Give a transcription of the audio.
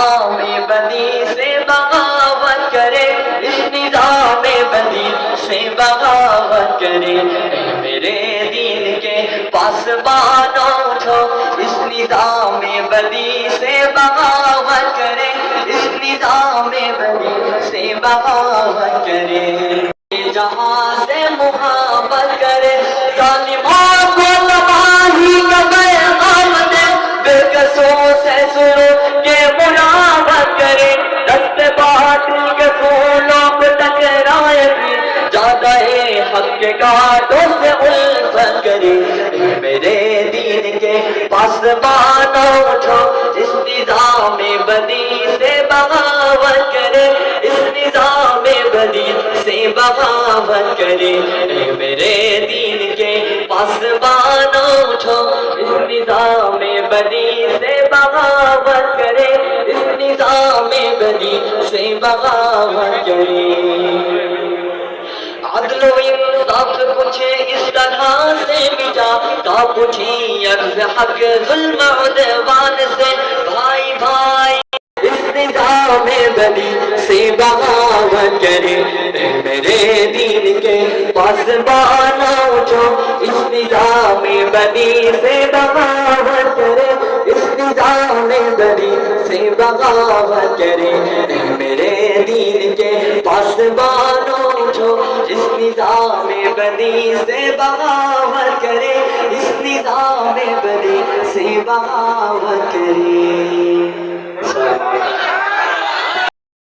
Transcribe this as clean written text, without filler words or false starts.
نظام بدی سے بغاوت کرے، اس نظام بدی سے بغاوت کرے۔ اے میرے دین کے پاسبانوں اٹھو، اس نظام بدی سے بغاوت کرے، اس نظام بدی سے بغاوت کرے۔ جہاں سے محبت کرے، ظالموں کو تباہی کا پیغام دے، بے کسوں سے سنو کہ ملاوت کرے، دست باطل کے پھولوں کو ٹکرائے بھی، زیادہ حق کے کانٹوں سے الفت کرے۔ اے میرے دین کے پاسبانوں اٹھو، اس نظام بدی سے بغاوت کرے، اس نظام بدی سے بغاوت کرے۔ اے میرے دین کے پاسبانوں اٹھو، اس نظام بدی سے بغاوت کرے، اس نظام بدی سے بغاوت کرے۔ عدل و انصاف پوچھے اس طرح سے مٹا، کا پوچھی عرض حق ظلم عدوان سے، بھائی بھائی اس نظام بدی سے بغاوت کرے۔ اے میرے دین کے پاسبانوں اٹھو، اس نظام بدی سے بغاوت کرے، اس نظام بدی سے بغاوت کرے۔ اے میرے دین کے پاسبانوں اٹھو، اس نظام بدی سے بغاوت کرے، اس نظام بدی سے بغاوت کرے۔